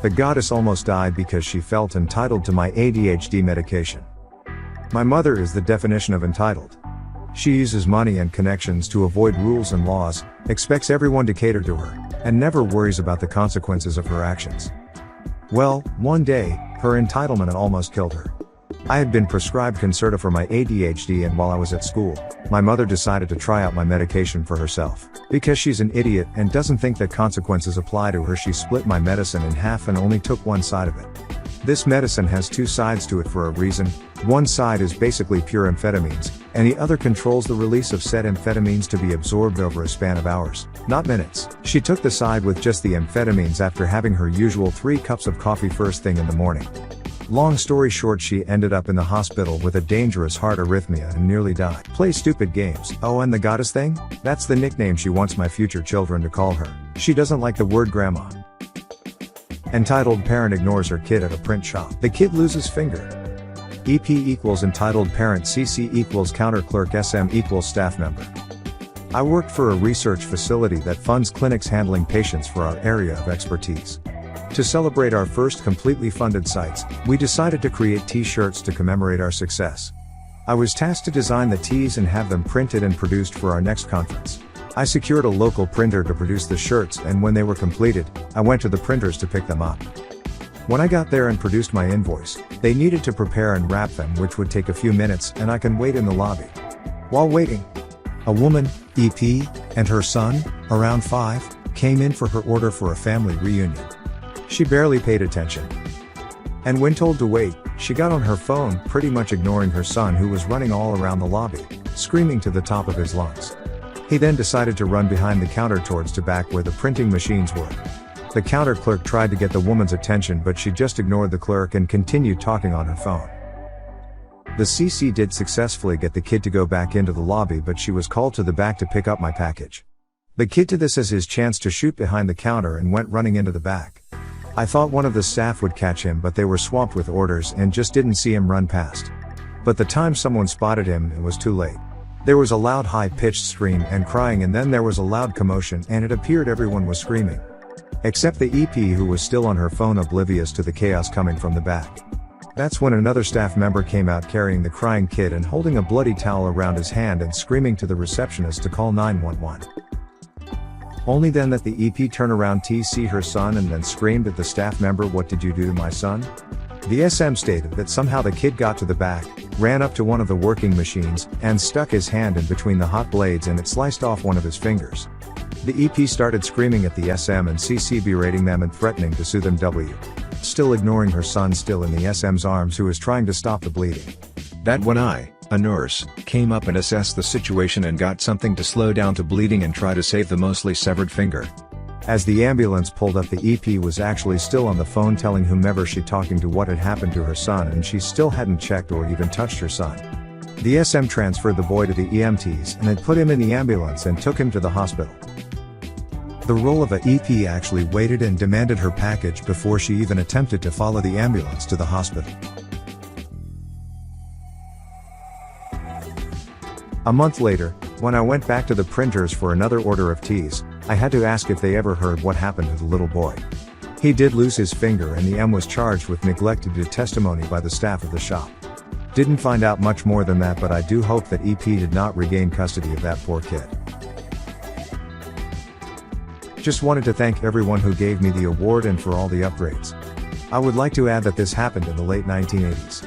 The goddess almost died because she felt entitled to my ADHD medication. My mother is the definition of entitled. She uses money and connections to avoid rules and laws, expects everyone to cater to her, and never worries about the consequences of her actions. Well, one day, her entitlement almost killed her. I had been prescribed Concerta for my ADHD, and while I was at school, my mother decided to try out my medication for herself. Because she's an idiot and doesn't think that consequences apply to her, she split my medicine in half and only took one side of it. This medicine has two sides to it for a reason. One side is basically pure amphetamines, and the other controls the release of said amphetamines to be absorbed over a span of hours, not minutes. She took the side with just the amphetamines after having her usual 3 cups of coffee first thing in the morning. Long story short, she ended up in the hospital with a dangerous heart arrhythmia and nearly died. Play stupid games. Oh, and the goddess thing? That's the nickname she wants my future children to call her. She doesn't like the word grandma. Entitled parent ignores her kid at a print shop. The kid loses finger. EP equals entitled parent, CC equals counter clerk, SM equals staff member. I worked for a research facility that funds clinics handling patients for our area of expertise. To celebrate our first completely funded sites, we decided to create t-shirts to commemorate our success. I was tasked to design the tees and have them printed and produced for our next conference. I secured a local printer to produce the shirts, and when they were completed, I went to the printers to pick them up. When I got there and produced my invoice, they needed to prepare and wrap them, which would take a few minutes, and I can wait in the lobby. While waiting, a woman, EP, and her son, around 5, came in for her order for a family reunion. She barely paid attention. And when told to wait, she got on her phone, pretty much ignoring her son, who was running all around the lobby, screaming to the top of his lungs. He then decided to run behind the counter towards to back where the printing machines were. The counter clerk tried to get the woman's attention, but she just ignored the clerk and continued talking on her phone. The CC did successfully get the kid to go back into the lobby, but she was called to the back to pick up my package. The kid took this as his chance to shoot behind the counter and went running into the back. I thought one of the staff would catch him, but they were swamped with orders and just didn't see him run past. But the time someone spotted him, it was too late. There was a loud high-pitched scream and crying, and then there was a loud commotion, and it appeared everyone was screaming. Except the EP, who was still on her phone, oblivious to the chaos coming from the back. That's when another staff member came out carrying the crying kid and holding a bloody towel around his hand and screaming to the receptionist to call 911. Only then that the EP turned around to see her son and then screamed at the staff member, "What did you do to my son?" The SM stated that somehow the kid got to the back, ran up to one of the working machines, and stuck his hand in between the hot blades, and it sliced off one of his fingers. The EP started screaming at the SM and CC, berating them and threatening to sue them, still ignoring her son, still in the SM's arms, who was trying to stop the bleeding. That when I, a nurse, came up and assessed the situation and got something to slow down to bleeding and try to save the mostly severed finger. As the ambulance pulled up, the EP was actually still on the phone telling whomever she talking to what had happened to her son, and she still hadn't checked or even touched her son. The SM transferred the boy to the EMTs and had put him in the ambulance and took him to the hospital. The role of a EP actually waited and demanded her package before she even attempted to follow the ambulance to the hospital. A month later, when I went back to the printers for another order of teas, I had to ask if they ever heard what happened to the little boy. He did lose his finger, and the M was charged with neglect to do testimony by the staff of the shop. Didn't find out much more than that, but I do hope that EP did not regain custody of that poor kid. Just wanted to thank everyone who gave me the award and for all the upgrades. I would like to add that this happened in the late 1980s.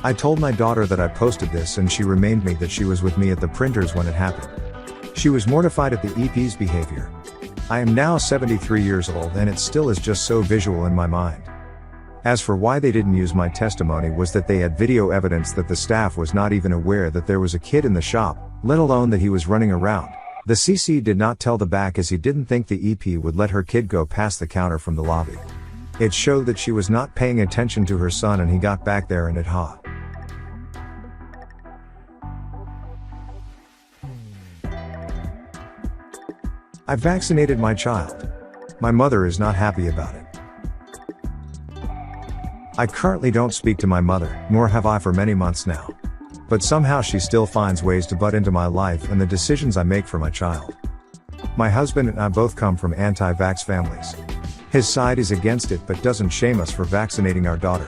I told my daughter that I posted this, and she reminded me that she was with me at the printers when it happened. She was mortified at the EP's behavior. I am now 73 years old, and it still is just so visual in my mind. As for why they didn't use my testimony, was that they had video evidence that the staff was not even aware that there was a kid in the shop, let alone that he was running around. The CC did not tell the back, as he didn't think the EP would let her kid go past the counter from the lobby. It showed that she was not paying attention to her son, and he got back there and it hot. I vaccinated my child. My mother is not happy about it. I currently don't speak to my mother, nor have I for many months now. But somehow she still finds ways to butt into my life and the decisions I make for my child. My husband and I both come from anti-vax families. His side is against it but doesn't shame us for vaccinating our daughter.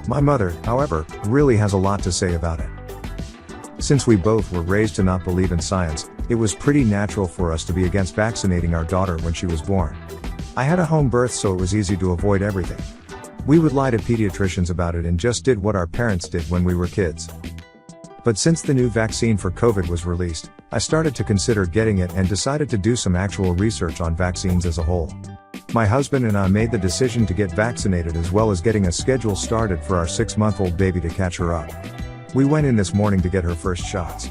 My mother, however, really has a lot to say about it. Since we both were raised to not believe in science, it was pretty natural for us to be against vaccinating our daughter when she was born. I had a home birth, so it was easy to avoid everything. We would lie to pediatricians about it and just did what our parents did when we were kids. But since the new vaccine for COVID was released, I started to consider getting it and decided to do some actual research on vaccines as a whole. My husband and I made the decision to get vaccinated, as well as getting a schedule started for our 6-month-old baby to catch her up. We went in this morning to get her first shots.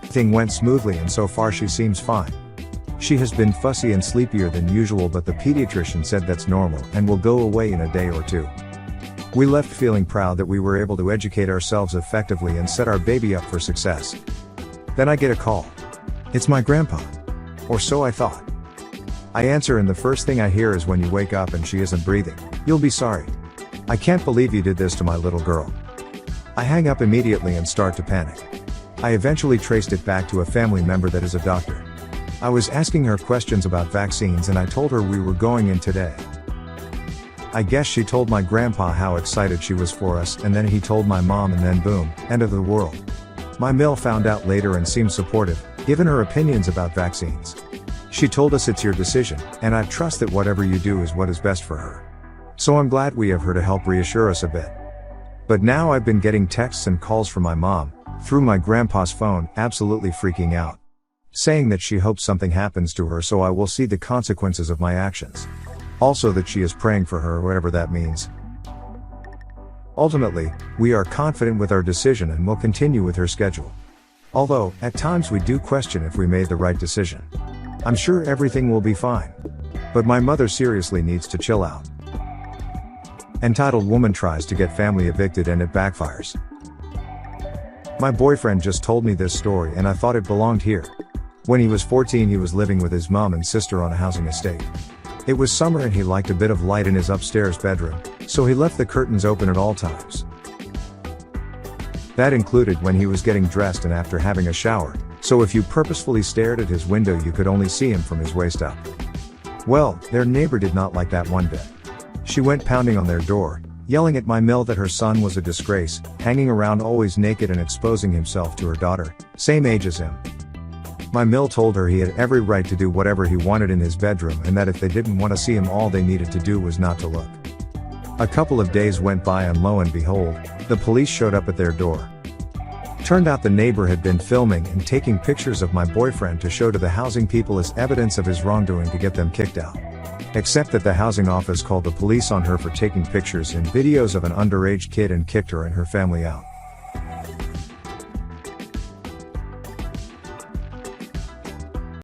Everything went smoothly and so far she seems fine. She has been fussy and sleepier than usual, but the pediatrician said that's normal and will go away in a day or two. We left feeling proud that we were able to educate ourselves effectively and set our baby up for success. Then I get a call. It's my grandpa. Or so I thought. I answer and the first thing I hear is, when you wake up and she isn't breathing, you'll be sorry. I can't believe you did this to my little girl. I hang up immediately and start to panic. I eventually traced it back to a family member that is a doctor. I was asking her questions about vaccines and I told her we were going in today. I guess she told my grandpa how excited she was for us, and then he told my mom, and then boom, end of the world. My mill found out later and seemed supportive, given her opinions about vaccines. She told us it's your decision, and I trust that whatever you do is what is best for her. So I'm glad we have her to help reassure us a bit. But now I've been getting texts and calls from my mom, through my grandpa's phone, absolutely freaking out. Saying that she hopes something happens to her so I will see the consequences of my actions. Also that she is praying for her, whatever that means. Ultimately, we are confident with our decision and will continue with her schedule. Although, at times we do question if we made the right decision. I'm sure everything will be fine. But my mother seriously needs to chill out. Entitled woman tries to get family evicted and it backfires. My boyfriend just told me this story and I thought it belonged here. When he was 14, he was living with his mom and sister on a housing estate. It was summer and he liked a bit of light in his upstairs bedroom, so he left the curtains open at all times. That included when he was getting dressed and after having a shower, so if you purposefully stared at his window you could only see him from his waist up. Well, their neighbor did not like that one bit. She went pounding on their door, yelling at my mill that her son was a disgrace, hanging around always naked and exposing himself to her daughter, same age as him. My mill told her he had every right to do whatever he wanted in his bedroom and that if they didn't want to see him, all they needed to do was not to look. A couple of days went by and lo and behold, the police showed up at their door. Turned out the neighbor had been filming and taking pictures of my boyfriend to show to the housing people as evidence of his wrongdoing to get them kicked out. Except that the housing office called the police on her for taking pictures and videos of an underage kid and kicked her and her family out.